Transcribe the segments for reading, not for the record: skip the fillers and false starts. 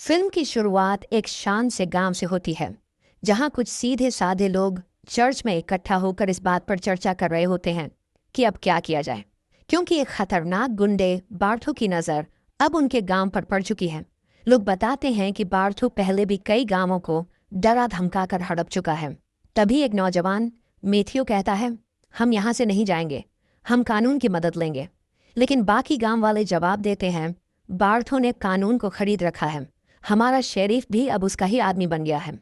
Film की शुरुआत एक शांत से गांव से होती है, जहां कुछ सीधे साधे लोग चर्च में इकट्ठा होकर इस बात पर चर्चा कर रहे होते हैं कि अब क्या किया जाए, क्योंकि एक खतरनाक गुंडे बार्थू की नज़र अब उनके गांव पर पड़ चुकी है। लोग बताते हैं कि बार्थू पहले भी कई गांवों को डरा धमका कर हड़प चुका है। तभी एक नौजवान मेथियो कहता है, हम यहाँ से नहीं जाएंगे, हम कानून की मदद लेंगे। लेकिन बाकी गांव वाले जवाब देते हैं, बार्थू ने कानून को खरीद रखा है, हमारा शेरिफ भी अब उसका ही आदमी बन गया है।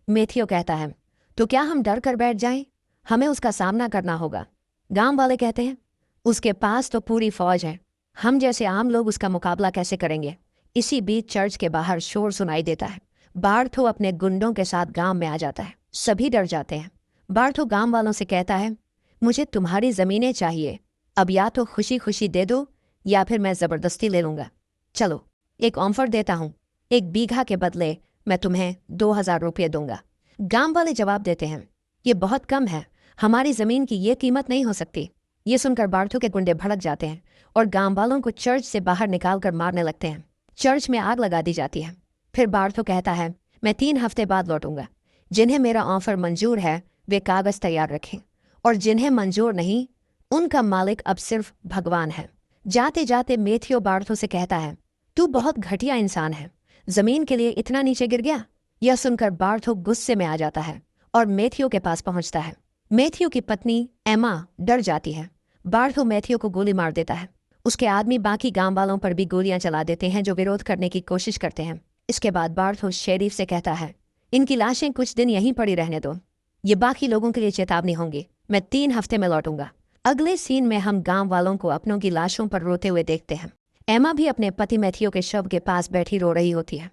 मेथियो कहता है, तो क्या हम डर कर बैठ जाएं? हमें उसका सामना करना होगा। गांव वाले कहते हैं, उसके पास तो पूरी फौज है, हम जैसे आम लोग उसका मुकाबला कैसे करेंगे। इसी बीच चर्च के बाहर शोर सुनाई देता है। बार्थो अपने गुंडों के साथ गांव में आ जाता है। सभी डर जाते हैं। बार्थो गांव वालों से कहता है, मुझे तुम्हारी जमीनें चाहिए, अब या तो खुशी खुशी दे दो या फिर मैं जबरदस्ती ले लूंगा। चलो, एक ऑफर देता हूं, 1 बीघा के बदले मैं तुम्हें 2000 रुपये दूंगा। गांव वाले जवाब देते हैं, ये बहुत कम है, हमारी जमीन की ये कीमत नहीं हो सकती। ये सुनकर बार्थो के गुंडे भड़क जाते हैं और गांव वालों को चर्च से बाहर निकाल कर मारने लगते हैं। चर्च में आग लगा दी जाती है। फिर बार्थो कहता है, मैं 3 हफ्ते बाद लौटूंगा। जिन्हें मेरा ऑफर मंजूर है वे कागज तैयार रखें, और जिन्हें मंजूर नहीं उनका मालिक अब सिर्फ भगवान है। जाते जाते मेथियो बार्थो से कहता है, तू बहुत घटिया इंसान है, जमीन के लिए इतना नीचे गिर गया। यह सुनकर बार्थो गुस्से में आ जाता है और मेथियो के पास पहुंचता है। मेथियो की पत्नी एमा डर जाती है। बार्थो मेथियो को गोली मार देता है। उसके आदमी बाकी गांव वालों पर भी गोलियां चला देते हैं जो विरोध करने की कोशिश करते हैं। इसके बाद बार्थो शेरिफ से कहता है, इनकी लाशें कुछ दिन यहीं पड़ी रहने दो, ये बाकी लोगों के लिए चेतावनी होंगी। मैं 3 हफ्ते में लौटूंगा। अगले सीन में हम गांव वालों को अपनों की लाशों पर रोते हुए देखते हैं। एमा भी अपने पति मैथियो के शव के पास बैठी रो रही होती है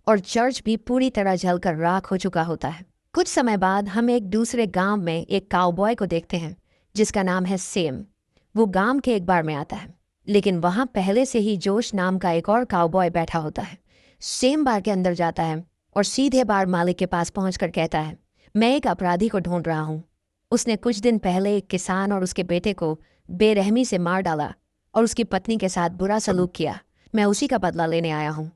और चर्च भी पूरी तरह जलकर राख हो चुका होता है। कुछ समय बाद हम एक दूसरे गांव में एक काउबॉय को देखते हैं जिसका नाम है सेम। वो गांव के एक बार में आता है, लेकिन वहां पहले से ही जोश नाम का एक और काउबॉय बैठा होता है। सेम बार के अंदर जाता है और सीधे बार मालिक के पास पहुंचकर कहता है, मैं एक अपराधी को ढूंढ रहा हूं। उसने कुछ दिन पहले एक किसान और उसके बेटे को बेरहमी से मार डाला और उसकी पत्नी के साथ बुरा सलूक किया। मैं उसी का बदला लेने आया हूं,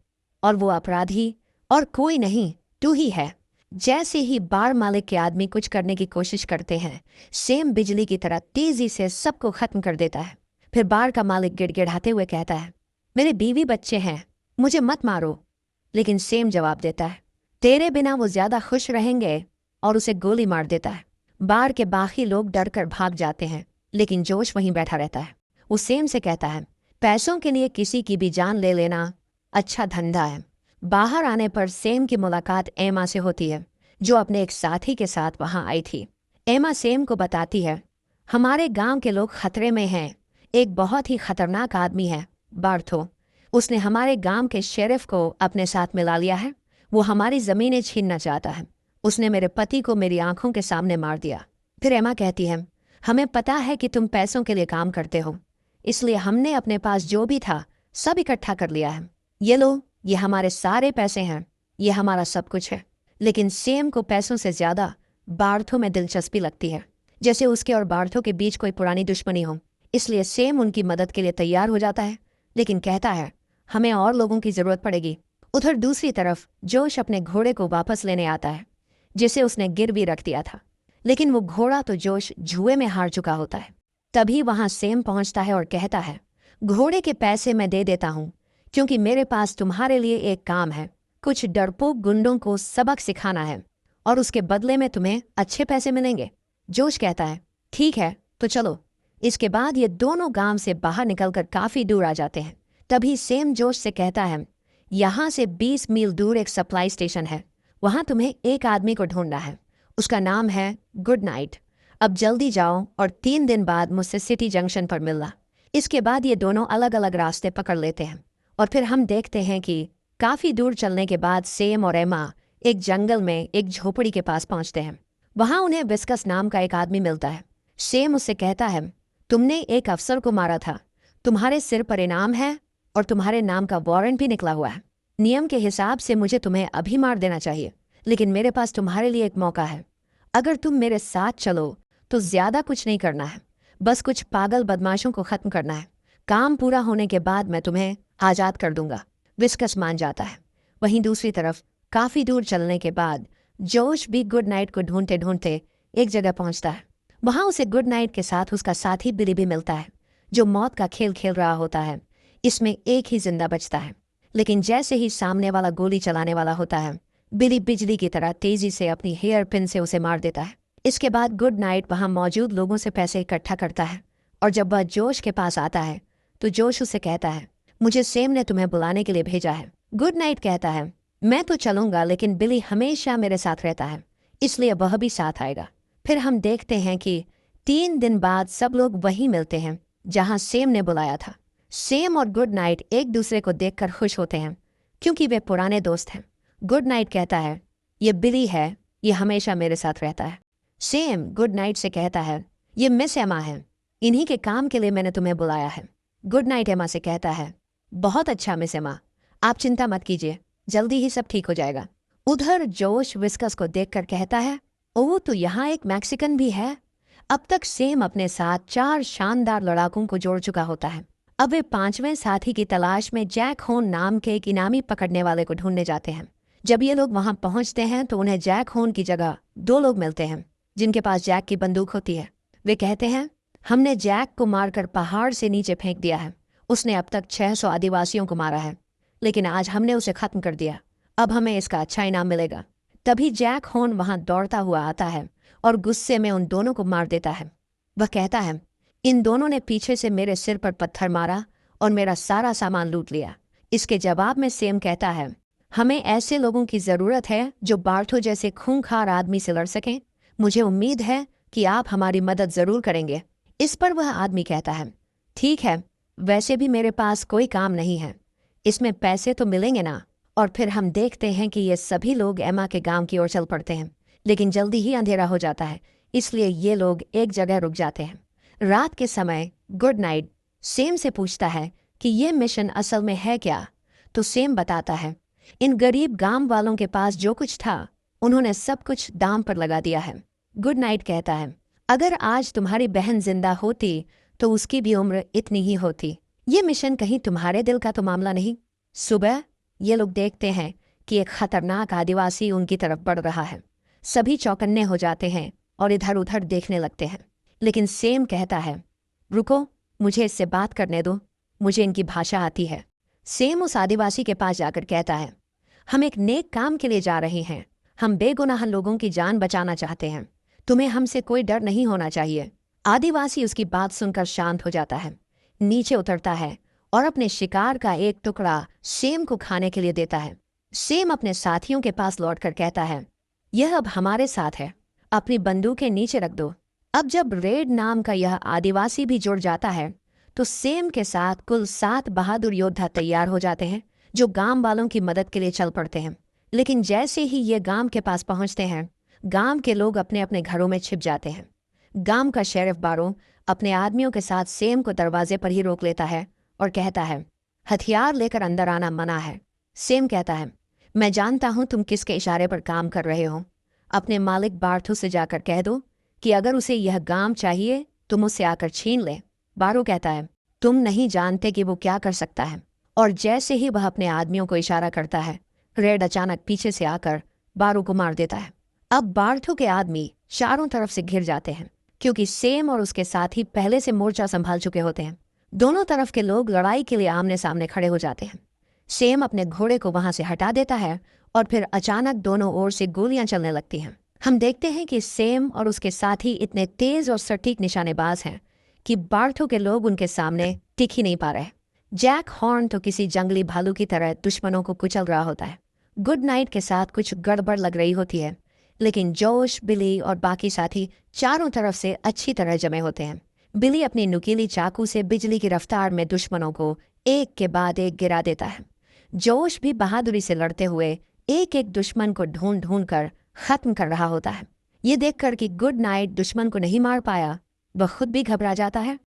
और वो अपराधी और कोई नहीं, तू ही है। जैसे ही बार मालिक के आदमी कुछ करने की कोशिश करते हैं, सेम बिजली की तरह तेजी से सबको खत्म कर देता है। फिर बार का मालिक गिड़गिड़ाते हुए कहता है, मेरे बीवी बच्चे हैं, मुझे मत मारो। लेकिन सेम जवाब देता है, तेरे बिना वो ज्यादा खुश रहेंगे, और उसे गोली मार देता है। बार के बाकी लोग डर कर भाग जाते हैं, लेकिन जोश वहीं बैठा रहता है। वो सेम से कहता है, पैसों के लिए किसी की भी जान ले लेना अच्छा धंधा है। बाहर आने पर सेम की मुलाकात एमा से होती है, जो अपने एक साथी के साथ वहां आई थी। एमा सेम को बताती है, हमारे गांव के लोग खतरे में हैं, एक बहुत ही खतरनाक आदमी है बार्थो। उसने हमारे गांव के शेरिफ को अपने साथ मिला लिया है। वो हमारी जमीनें छीनना चाहता है। उसने मेरे पति को मेरी आंखों के सामने मार दिया। फिर एमा कहती है, हमें पता है कि तुम पैसों के लिए काम करते हो, इसलिए हमने अपने पास जो भी था सब इकट्ठा कर लिया है। ये लो, ये हमारे सारे पैसे हैं, ये हमारा सब कुछ है। लेकिन सेम को पैसों से ज्यादा बार्थो में दिलचस्पी लगती है, जैसे उसके और बार्थो के बीच कोई पुरानी दुश्मनी हो। इसलिए सेम उनकी मदद के लिए तैयार हो जाता है, लेकिन कहता है, हमें और लोगों की जरूरत पड़ेगी। उधर दूसरी तरफ जोश अपने घोड़े को वापस लेने आता है, जिसे उसने गिरवी रख दिया था। लेकिन वो घोड़ा तो जोश जुए में हार चुका होता है। तभी वहां सेम पहुंचता है और कहता है, घोड़े के पैसे मैं दे देता हूं, क्योंकि मेरे पास तुम्हारे लिए एक काम है। कुछ डरपोक गुंडों को सबक सिखाना है, और उसके बदले में तुम्हें अच्छे पैसे मिलेंगे। जोश कहता है, ठीक है, तो चलो। इसके बाद ये दोनों गांव से बाहर निकलकर काफी दूर आ जाते हैं। तभी सेम जोश से कहता है, यहाँ से 20 मील दूर एक सप्लाई स्टेशन है, वहां तुम्हें एक आदमी को ढूंढना है। उसका नाम है गुड नाइट। अब जल्दी जाओ और 3 दिन बाद मुझसे सिटी जंक्शन पर मिलना। इसके बाद ये दोनों अलग अलग रास्ते पकड़ लेते हैं, और फिर हम देखते हैं कि काफी दूर चलने के बाद सेम और एमा एक जंगल में एक झोपड़ी के पास पहुंचते हैं। वहां उन्हें विस्कस नाम का एक आदमी मिलता है। सेम उससे कहता है, तुमने एक अफसर को मारा था, तुम्हारे सिर पर इनाम है और तुम्हारे नाम का वारंट भी निकला हुआ है। नियम के हिसाब से मुझे तुम्हें अभी मार देना चाहिए, लेकिन मेरे पास तुम्हारे लिए एक मौका है। अगर तुम मेरे साथ चलो तो ज्यादा कुछ नहीं करना है, बस कुछ पागल बदमाशों को खत्म करना है। काम पूरा होने के बाद मैं तुम्हें आजाद कर दूंगा। विस्कस मान जाता है। वहीं दूसरी तरफ काफी दूर चलने के बाद जोश भी गुड नाइट को ढूंढते ढूंढते एक जगह पहुंचता है। वहां उसे गुड नाइट के साथ उसका साथी बिली भी मिलता है, जो मौत का खेल खेल रहा होता है। इसमें एक ही जिंदा बचता है, लेकिन जैसे ही सामने वाला गोली चलाने वाला होता है, बिली बिजली की तरह तेजी से अपनी हेयर पिन से उसे मार देता है। इसके बाद गुड नाइट वहां मौजूद लोगों से पैसे इकट्ठा करता है, और जब वह जोश के पास आता है तो जोश उसे कहता है, मुझे सेम ने तुम्हें बुलाने के लिए भेजा है। गुड नाइट कहता है, मैं तो चलूंगा, लेकिन बिली हमेशा मेरे साथ रहता है, इसलिए वह भी साथ आएगा। फिर हम देखते हैं कि 3 दिन बाद सब लोग वहीं मिलते हैं जहां सेम ने बुलाया था। सेम और गुड नाइट एक दूसरे को देखकर खुश होते हैं, क्योंकि वे पुराने दोस्त हैं। गुड नाइट कहता है, ये बिली है, ये हमेशा मेरे साथ रहता है। सेम गुड नाइट से कहता है, ये मिस एमा है, इन्हीं के काम के लिए मैंने तुम्हें बुलाया है। गुड नाइट एमा से कहता है, बहुत अच्छा मिस एमा, आप चिंता मत कीजिए, जल्दी ही सब ठीक हो जाएगा। उधर जोश विस्कस को देखकर कहता है, ओह तो यहाँ एक मैक्सिकन भी है। अब तक सेम अपने साथ 4 शानदार लड़ाकों को जोड़ चुका होता है। अब वे 5वें साथी की तलाश में जैक होन नाम के एक इनामी पकड़ने वाले को ढूंढने जाते हैं। जब ये लोग वहां पहुंचते हैं तो उन्हें जैक होन की जगह 2 लोग मिलते हैं, जिनके पास जैक की बंदूक होती है। वे कहते हैं, हमने जैक को मारकर पहाड़ से नीचे फेंक दिया है। उसने अब तक 600 आदिवासियों को मारा है, लेकिन आज हमने उसे खत्म कर दिया। अब हमें इसका अच्छा इनाम मिलेगा। तभी जैक होन वहां दौड़ता हुआ आता है और गुस्से में उन दोनों को मार देता है। वह कहता है, इन दोनों ने पीछे से मेरे सिर पर पत्थर मारा और मेरा सारा सामान लूट लिया। इसके जवाब में सेम कहता है, हमें ऐसे लोगों की जरूरत है जो बार्थो जैसे खूंखार आदमी से लड़ सकें। मुझे उम्मीद है कि आप हमारी मदद जरूर करेंगे। इस पर वह आदमी कहता है, ठीक है, वैसे भी मेरे पास कोई काम नहीं है, इसमें पैसे तो मिलेंगे ना। और फिर हम देखते हैं कि ये सभी लोग एमा के गांव की ओर चल पड़ते हैं, लेकिन जल्दी ही अंधेरा हो जाता है, इसलिए ये लोग एक जगह रुक जाते हैं। रात के समय गुड नाइट सेम से पूछता है कि ये मिशन असल में है क्या, तो सेम बताता है, इन गरीब गांव वालों के पास जो कुछ था उन्होंने सब कुछ दाम पर लगा दिया है। गुड नाइट कहता है, अगर आज तुम्हारी बहन जिंदा होती तो उसकी भी उम्र इतनी ही होती। ये मिशन कहीं तुम्हारे दिल का तो मामला नहीं। सुबह ये लोग देखते हैं कि एक खतरनाक आदिवासी उनकी तरफ बढ़ रहा है। सभी चौकन्ने हो जाते हैं और इधर उधर देखने लगते हैं, लेकिन सेम कहता है, रुको, मुझे इससे बात करने दो, मुझे इनकी भाषा आती है। सेम उस आदिवासी के पास जाकर कहता है, हम एक नेक काम के लिए जा रहे हैं, हम बेगुनाह लोगों की जान बचाना चाहते हैं, तुम्हें हमसे कोई डर नहीं होना चाहिए। आदिवासी उसकी बात सुनकर शांत हो जाता है, नीचे उतरता है और अपने शिकार का एक टुकड़ा सेम को खाने के लिए देता है। सेम अपने साथियों के पास लौटकर कहता है, यह अब हमारे साथ है, अपनी बंदूकें नीचे रख दो। अब जब रेड नाम का यह आदिवासी भी जुड़ जाता है तो सेम के साथ कुल 7 बहादुर योद्धा तैयार हो जाते हैं, जो गांव वालों की मदद के लिए चल पड़ते हैं। लेकिन जैसे ही ये गांव के पास पहुंचते हैं, गांव के लोग अपने अपने घरों में छिप जाते हैं। गांव का शेरिफ बारो अपने आदमियों के साथ सेम को दरवाजे पर ही रोक लेता है और कहता है, हथियार लेकर अंदर आना मना है। सेम कहता है, मैं जानता हूं तुम किसके इशारे पर काम कर रहे हो। अपने मालिक बार्थो से जाकर कह दो कि अगर उसे यह गांव चाहिए तो मुझसे आकर छीन ले। बारो कहता है, तुम नहीं जानते कि वो क्या कर सकता है। और जैसे ही वह अपने आदमियों को इशारा करता है, रेड अचानक पीछे से आकर बारो को मार देता है। अब बार्थो के आदमी चारों तरफ से घिर जाते हैं, क्योंकि सेम और उसके साथी पहले से मोर्चा संभाल चुके होते हैं। दोनों तरफ के लोग लड़ाई के लिए आमने सामने खड़े हो जाते हैं। सेम अपने घोड़े को वहां से हटा देता है और फिर अचानक दोनों ओर से गोलियां चलने लगती हैं। हम देखते हैं कि सेम और उसके साथी इतने तेज और सटीक निशानेबाज हैं कि बार्थो के लोग उनके सामने टिक ही नहीं पा रहे। जैक हॉर्न तो किसी जंगली भालू की तरह दुश्मनों को कुचल रहा होता है। गुड नाइट के साथ कुछ गड़बड़ लग रही होती है, लेकिन जोश, बिली और बाकी साथी चारों तरफ से अच्छी तरह जमे होते हैं। बिली अपनी नुकीली चाकू से बिजली की रफ्तार में दुश्मनों को एक के बाद एक गिरा देता है। जोश भी बहादुरी से लड़ते हुए एक एक दुश्मन को ढूंढ ढूंढ कर खत्म कर रहा होता है। ये देखकर कि गुड नाइट दुश्मन को नहीं मार पाया, वह खुद भी घबरा जाता है।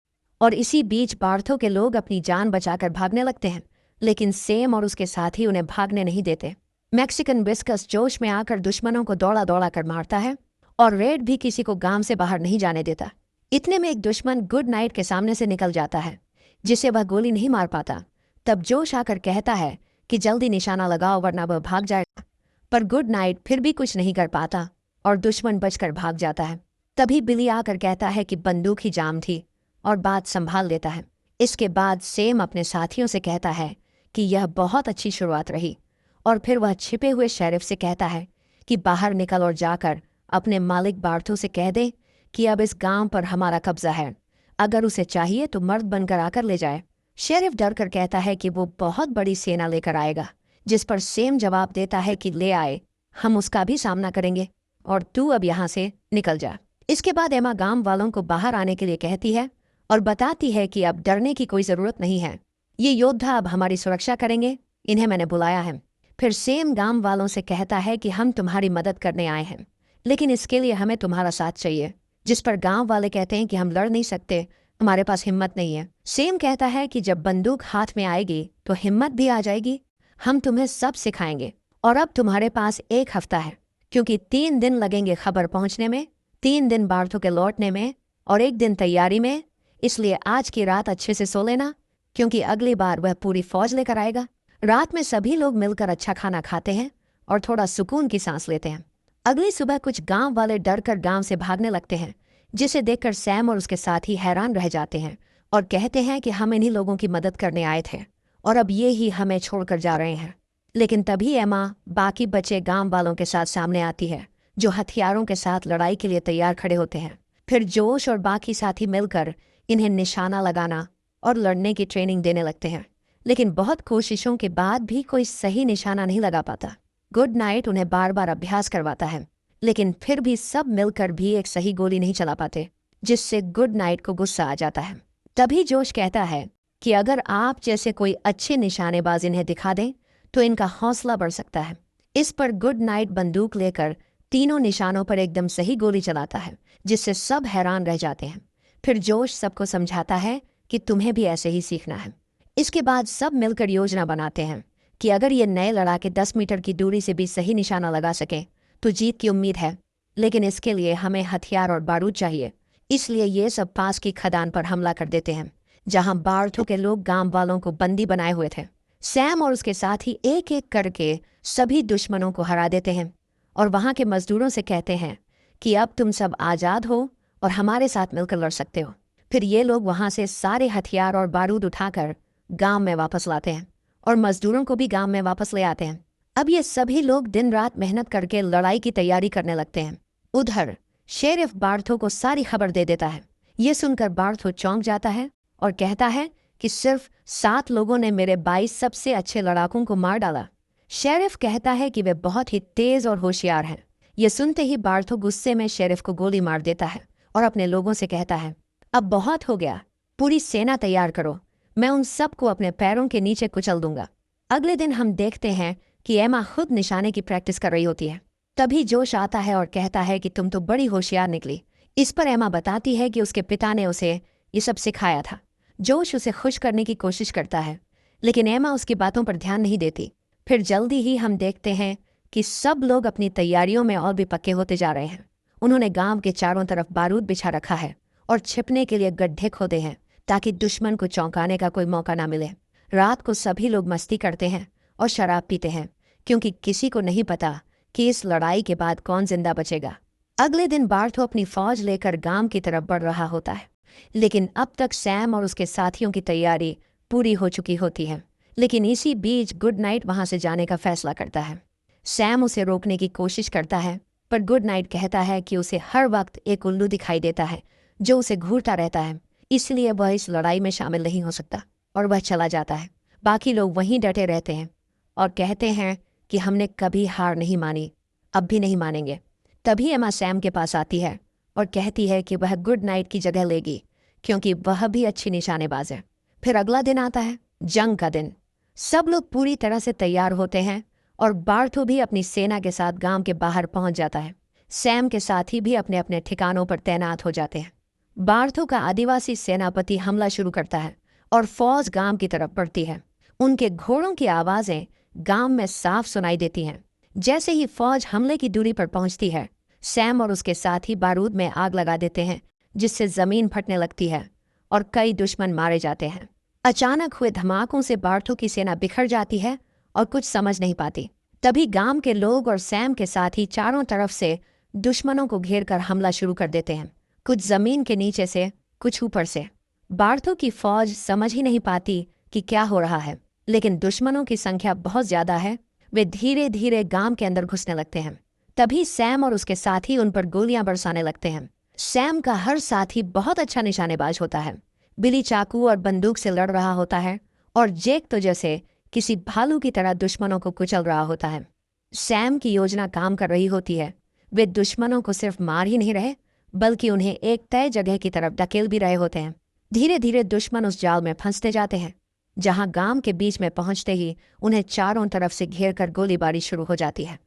और इसी बीच बार्थो के लोग अपनी जान बचाकर भागने लगते हैं, लेकिन सेम और उसके साथी उन्हें भागने नहीं देते। मैक्सिकन विस्कस जोश में आकर दुश्मनों को दौड़ा दौड़ा कर मारता है और रेड भी किसी को गांव से बाहर नहीं जाने देता। इतने में एक दुश्मन गुड नाइट के सामने से निकल जाता है, जिसे वह गोली नहीं मार पाता। तब जोश आकर कहता है कि जल्दी निशाना लगाओ वरना वह भाग जाएगा। पर गुड नाइट फिर भी कुछ नहीं कर पाता और दुश्मन बचकर भाग जाता है। तभी बिली आकर कहता है कि बंदूक ही जाम थी और बात संभाल लेता है। इसके बाद सैम अपने साथियों से कहता है कि यह बहुत अच्छी शुरुआत रही और फिर वह छिपे हुए शेरिफ से कहता है कि बाहर निकल और जाकर अपने मालिक बार्थो से कह दे कि अब इस गांव पर हमारा कब्जा है, अगर उसे चाहिए तो मर्द बनकर आकर ले जाए। शेरिफ डर कर कहता है कि वो बहुत बड़ी सेना लेकर आएगा, जिस पर सैम जवाब देता है कि ले आए, हम उसका भी सामना करेंगे और तू अब यहाँ से निकल जा। इसके बाद एमा गांव वालों को बाहर आने के लिए कहती है और बताती है कि अब डरने की कोई ज़रूरत नहीं है, ये योद्धा अब हमारी सुरक्षा करेंगे, इन्हें मैंने बुलाया है। फिर सैम गांव वालों से कहता है कि हम तुम्हारी मदद करने आए हैं, लेकिन इसके लिए हमें तुम्हारा साथ चाहिए। जिस पर गांव वाले कहते हैं कि हम लड़ नहीं सकते, हमारे पास हिम्मत नहीं है। सैम कहता है कि जब बंदूक हाथ में आएगी तो हिम्मत भी आ जाएगी, हम तुम्हें सब सिखाएंगे और अब तुम्हारे पास 1 हफ्ता है, क्योंकि 3 दिन लगेंगे खबर पहुंचने में, 3 दिन बार्थो के लौटने में और 1 दिन तैयारी में। इसलिए आज की रात अच्छे से सो लेना, क्योंकि अगली बार वह पूरी फौज लेकर आएगा। रात में सभी लोग मिलकर अच्छा खाना खाते हैं और थोड़ा सुकून की सांस लेते हैं। अगली सुबह कुछ गांव वाले डर कर गांव से भागने लगते हैं, जिसे देखकर सैम और उसके साथी हैरान रह जाते हैं और कहते हैं कि हम इन्हीं लोगों की मदद करने आए थे और अब ये ही हमें छोड़कर जा रहे हैं। लेकिन तभी एमा बाकी बचे गांव वालों के साथ सामने आती है, जो हथियारों के साथ लड़ाई के लिए तैयार खड़े होते हैं। फिर जोश और बाकी साथी मिलकर इन्हें निशाना लगाना और लड़ने की ट्रेनिंग देने लगते हैं, लेकिन बहुत कोशिशों के बाद भी कोई सही निशाना नहीं लगा पाता। गुड नाइट उन्हें बार बार अभ्यास करवाता है, लेकिन फिर भी सब मिलकर भी एक सही गोली नहीं चला पाते, जिससे गुड नाइट को गुस्सा आ जाता है। तभी जोश कहता है कि अगर आप जैसे कोई अच्छे निशानेबाज इन्हें दिखा दें तो इनका हौसला बढ़ सकता है। इस पर गुड नाइट बंदूक लेकर तीनों निशानों पर एकदम सही गोली चलाता है, जिससे सब हैरान रह जाते हैं। फिर जोश सबको समझाता है कि तुम्हें भी ऐसे ही सीखना है। इसके बाद सब मिलकर योजना बनाते हैं कि अगर ये नए लड़ाके 10 मीटर की दूरी से भी सही निशाना लगा सकें तो जीत की उम्मीद है, लेकिन इसके लिए हमें हथियार और बारूद चाहिए। इसलिए ये सब पास की खदान पर हमला कर देते हैं, जहां बार्थो के लोग गांव वालों को बंदी बनाए हुए थे। सैम और उसके साथी एक एक करके सभी दुश्मनों को हरा देते हैं और वहां के मजदूरों से कहते हैं कि अब तुम सब आज़ाद हो और हमारे साथ मिलकर लड़ सकते हो। फिर ये लोग वहां से सारे हथियार और बारूद उठाकर गांव में वापस लाते हैं और मजदूरों को भी गांव में वापस ले आते हैं। अब ये सभी लोग दिन रात मेहनत करके लड़ाई की तैयारी करने लगते हैं। उधर शेरिफ बार्थो को सारी खबर दे देता है। ये सुनकर बार्थो चौंक जाता है और कहता है कि सिर्फ 7 लोगों ने मेरे 22 सबसे अच्छे लड़ाकों को मार डाला। शेरिफ कहता है कि वे बहुत ही तेज और होशियार हैं। ये सुनते ही बार्थो गुस्से में शेरिफ को गोली मार देता है और अपने लोगों से कहता है, अब बहुत हो गया, पूरी सेना तैयार करो, मैं उन सबको अपने पैरों के नीचे कुचल दूंगा। अगले दिन हम देखते हैं कि एमा खुद निशाने की प्रैक्टिस कर रही होती है। तभी जोश आता है और कहता है कि तुम तो बड़ी होशियार निकली। इस पर एमा बताती है कि उसके पिता ने उसे ये सब सिखाया था। जोश उसे खुश करने की कोशिश करता है, लेकिन एमा उसकी बातों पर ध्यान नहीं देती। फिर जल्दी ही हम देखते हैं कि सब लोग अपनी तैयारियों में और भी पक्के होते जा रहे हैं। उन्होंने गांव के चारों तरफ बारूद बिछा रखा है और छिपने के लिए गड्ढे खोदे हैं, ताकि दुश्मन को चौंकाने का कोई मौका ना मिले। रात को सभी लोग मस्ती करते हैं और शराब पीते हैं, क्योंकि किसी को नहीं पता कि इस लड़ाई के बाद कौन जिंदा बचेगा। अगले दिन बार्थो अपनी फौज लेकर गांव की तरफ बढ़ रहा होता है, लेकिन अब तक सैम और उसके साथियों की तैयारी पूरी हो चुकी होती है। लेकिन इसी बीच गुड नाइट वहां से जाने का फैसला करता है। सैम उसे रोकने की कोशिश करता है, पर गुड नाइट कहता है कि उसे हर वक्त एक उल्लू दिखाई देता है जो उसे घूरता रहता है, इसलिए वह इस लड़ाई में शामिल नहीं हो सकता और वह चला जाता है। बाकी लोग वहीं डटे रहते हैं और कहते हैं कि हमने कभी हार नहीं मानी, अब भी नहीं मानेंगे। तभी एमा सैम के पास आती है और कहती है कि वह गुड नाइट की जगह लेगी, क्योंकि वह भी अच्छी निशानेबाज है। फिर अगला दिन आता है, जंग का दिन। सब लोग पूरी तरह से तैयार होते हैं और बार्थो भी अपनी सेना के साथ गांव के बाहर पहुंच जाता है। सैम के साथी भी अपने अपने ठिकानों पर तैनात हो जाते हैं। बार्थो का आदिवासी सेनापति हमला शुरू करता है और फौज गांव की तरफ बढ़ती है। उनके घोड़ों की आवाज़ें गांव में साफ सुनाई देती हैं। जैसे ही फौज हमले की दूरी पर पहुंचती है, सैम और उसके साथी बारूद में आग लगा देते हैं, जिससे जमीन फटने लगती है और कई दुश्मन मारे जाते हैं। अचानक हुए धमाकों से बार्थो की सेना बिखर जाती है और कुछ समझ नहीं पाती। तभी गांव के लोग और सैम के साथी चारों तरफ से दुश्मनों को घेर कर हमला शुरू कर देते हैं, कुछ जमीन के नीचे से, कुछ ऊपर से। बार्थो की फौज समझ ही नहीं पाती कि क्या हो रहा है, लेकिन दुश्मनों की संख्या बहुत ज्यादा है। वे धीरे धीरे गांव के अंदर घुसने लगते हैं। तभी सैम और उसके साथी उन पर गोलियां बरसाने लगते हैं। सैम का हर साथी बहुत अच्छा निशानेबाज होता है। बिली चाकू और बंदूक से लड़ रहा होता है और जैक तो जैसे किसी भालू की तरह दुश्मनों को कुचल रहा होता है। सैम की योजना काम कर रही होती है। वे दुश्मनों को सिर्फ मार ही नहीं रहे, बल्कि उन्हें एक तय जगह की तरफ धकेल भी रहे होते हैं। धीरे धीरे दुश्मन उस जाल में फंसते जाते हैं, जहां गांव के बीच में पहुंचते ही उन्हें चारों तरफ से घेर कर गोलीबारी शुरू हो जाती है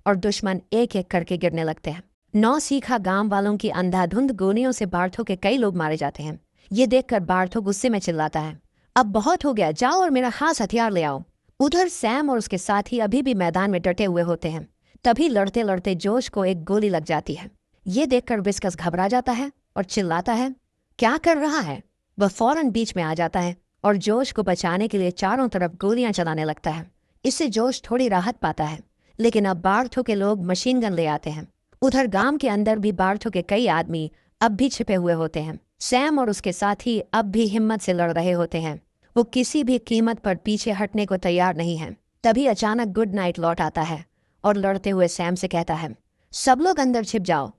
और दुश्मन एक एक करके गिरने लगते हैं। नौसीखा गांव वालों की अंधाधुंध गोलियों से बार्थो के कई लोग मारे जाते हैं। ये देखकर बार्थो गुस्से में चिल्लाता है, अब बहुत हो गया, जाओ और मेरा खास हथियार ले आओ। उधर सैम और उसके साथी अभी भी मैदान में डटे हुए होते हैं। तभी लड़ते लड़ते जोश को एक गोली लग जाती है। ये देखकर विस्कस घबरा जाता है और चिल्लाता है, क्या कर रहा है। वह फौरन बीच में आ जाता है और जोश को बचाने के लिए चारों तरफ गोलियां चलाने लगता है। इससे जोश थोड़ी राहत पाता है, लेकिन अब बार्थो के लोग मशीन गन ले आते हैं। उधर गांव के अंदर भी बार्थो के कई आदमी अब भी छिपे हुए होते हैं। सैम और उसके साथी अब भी हिम्मत से लड़ रहे होते हैं। वो किसी भी कीमत पर पीछे हटने को तैयार नहीं है। तभी अचानक गुड नाइट लौट आता है और लड़ते हुए सैम से कहता है, सब लोग अंदर छिप जाओ,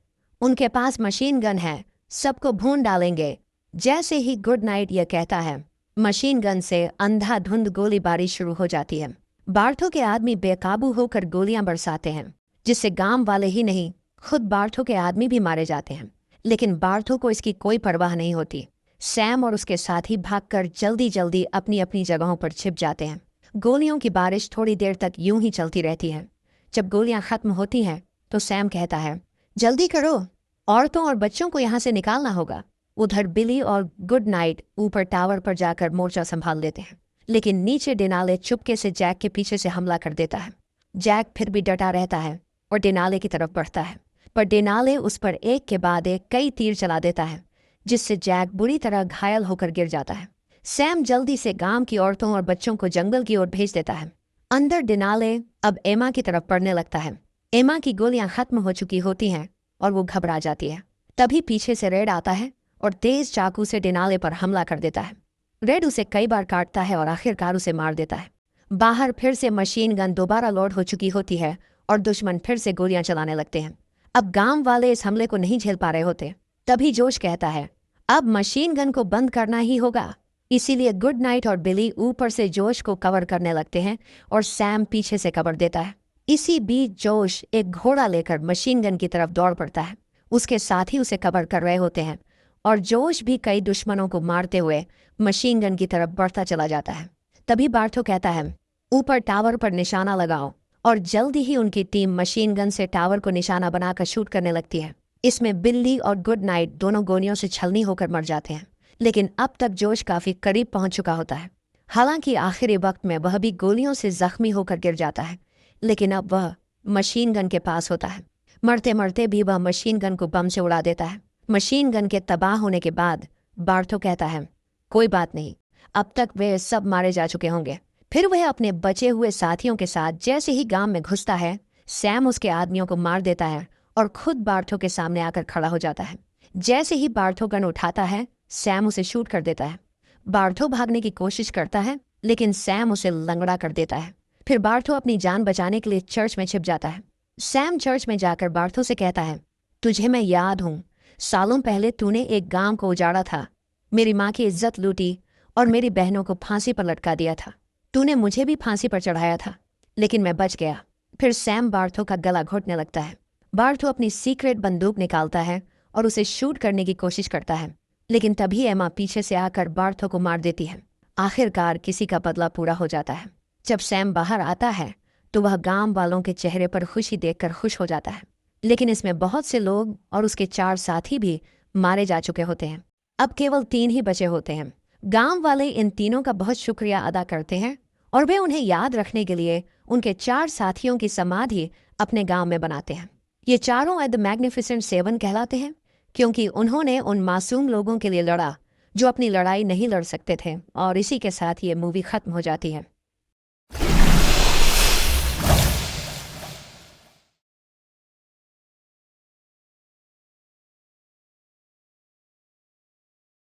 उनके पास मशीन गन है, सबको भून डालेंगे। जैसे ही गुड नाइट यह कहता है, मशीन गन से अंधाधुंध गोलीबारी शुरू हो जाती है। बार्थो के आदमी बेकाबू होकर गोलियां बरसाते हैं, जिससे गांव वाले ही नहीं, खुद बार्थो के आदमी भी मारे जाते हैं। लेकिन बार्थो को इसकी कोई परवाह नहीं होती। सैम और उसके साथी भागकर जल्दी जल्दी अपनी अपनी जगहों पर छिप जाते हैं। गोलियों की बारिश थोड़ी देर तक यूं ही चलती रहती है। जब गोलियां खत्म होती हैं तो सैम कहता है, जल्दी करो, औरतों और बच्चों को यहाँ से निकालना होगा। उधर बिली और गुड नाइट ऊपर टावर पर जाकर मोर्चा संभाल लेते हैं, लेकिन नीचे डेनाले चुपके से जैक के पीछे से हमला कर देता है। जैक फिर भी डटा रहता है और डेनाले की तरफ बढ़ता है, पर डेनाले उस पर एक के बाद एक कई तीर चला देता है, जिससे जैक बुरी तरह घायल होकर गिर जाता है। सैम जल्दी से गांव की औरतों और बच्चों को जंगल की ओर भेज देता है। अंदर डेनाले अब एमा की तरफ बढ़ने लगता है। एमा की गोलियां खत्म हो चुकी होती हैं और वो घबरा जाती है। तभी पीछे से रेड आता है और तेज चाकू से डेनाले पर हमला कर देता है। रेड उसे कई बार काटता है और आखिरकार उसे मार देता है। बाहर फिर से मशीन गन दोबारा लोड हो चुकी होती है और दुश्मन फिर से गोलियां चलाने लगते हैं। अब गांव वाले इस हमले को नहीं झेल पा रहे होते। तभी जोश कहता है, अब मशीन गन को बंद करना ही होगा। इसीलिए गुड नाइट और बिली ऊपर से जोश को कवर करने लगते हैं और सैम पीछे से कवर देता है। इसी बीच जोश एक घोड़ा लेकर मशीन गन की तरफ दौड़ पड़ता है। उसके साथ ही उसे कवर कर रहे होते हैं और जोश भी कई दुश्मनों को मारते हुए मशीन गन की तरफ बढ़ता चला जाता है। तभी बार्थो कहता है, ऊपर टावर पर निशाना लगाओ, और जल्दी ही उनकी टीम मशीन गन से टावर को निशाना बनाकर शूट करने लगती है। इसमें बिल्ली और गुड नाइट दोनों गोलियों से छलनी होकर मर जाते हैं, लेकिन अब तक जोश काफी करीब पहुंच चुका होता है। हालांकि आखिरी वक्त में वह भी गोलियों से जख्मी होकर गिर जाता है, लेकिन अब वह मशीन गन के पास होता है। मरते मरते भी वह मशीन गन को बम से उड़ा देता है। मशीन गन के तबाह होने के बाद बार्थो कहता है, कोई बात नहीं, अब तक वे सब मारे जा चुके होंगे। फिर वह अपने बचे हुए साथियों के साथ जैसे ही गांव में घुसता है, सैम उसके आदमियों को मार देता है और खुद बार्थो के सामने आकर खड़ा हो जाता है। जैसे ही बार्थो गन उठाता है, सैम उसे शूट कर देता है। बार्थो भागने की कोशिश करता है, लेकिन सैम उसे लंगड़ा कर देता है। फिर बार्थो अपनी जान बचाने के लिए चर्च में छिप जाता है। सैम चर्च में जाकर बार्थो से कहता है, तुझे मैं याद हूँ, सालों पहले तूने एक गांव को उजाड़ा था, मेरी माँ की इज्जत लूटी और मेरी बहनों को फांसी पर लटका दिया था। तूने मुझे भी फांसी पर चढ़ाया था, लेकिन मैं बच गया। फिर सैम बार्थो का गला घोटने लगता है। बार्थो अपनी सीक्रेट बंदूक निकालता है और उसे शूट करने की कोशिश करता है, लेकिन तभी एमा पीछे से आकर बार्थो को मार देती है। आखिरकार किसी का बदला पूरा हो जाता है। जब सैम बाहर आता है तो वह गांव वालों के चेहरे पर खुशी देखकर खुश हो जाता है, लेकिन इसमें बहुत से लोग और उसके 4 साथी भी मारे जा चुके होते हैं। अब केवल 3 ही बचे होते हैं। गांव वाले इन तीनों का बहुत शुक्रिया अदा करते हैं और वे उन्हें याद रखने के लिए उनके 4 साथियों की समाधि अपने गांव में बनाते हैं। ये चारों द मैग्निफिसेंट 7 कहलाते हैं, क्योंकि उन्होंने उन मासूम लोगों के लिए लड़ा जो अपनी लड़ाई नहीं लड़ सकते थे। और इसी के साथ ये मूवी खत्म हो जाती है।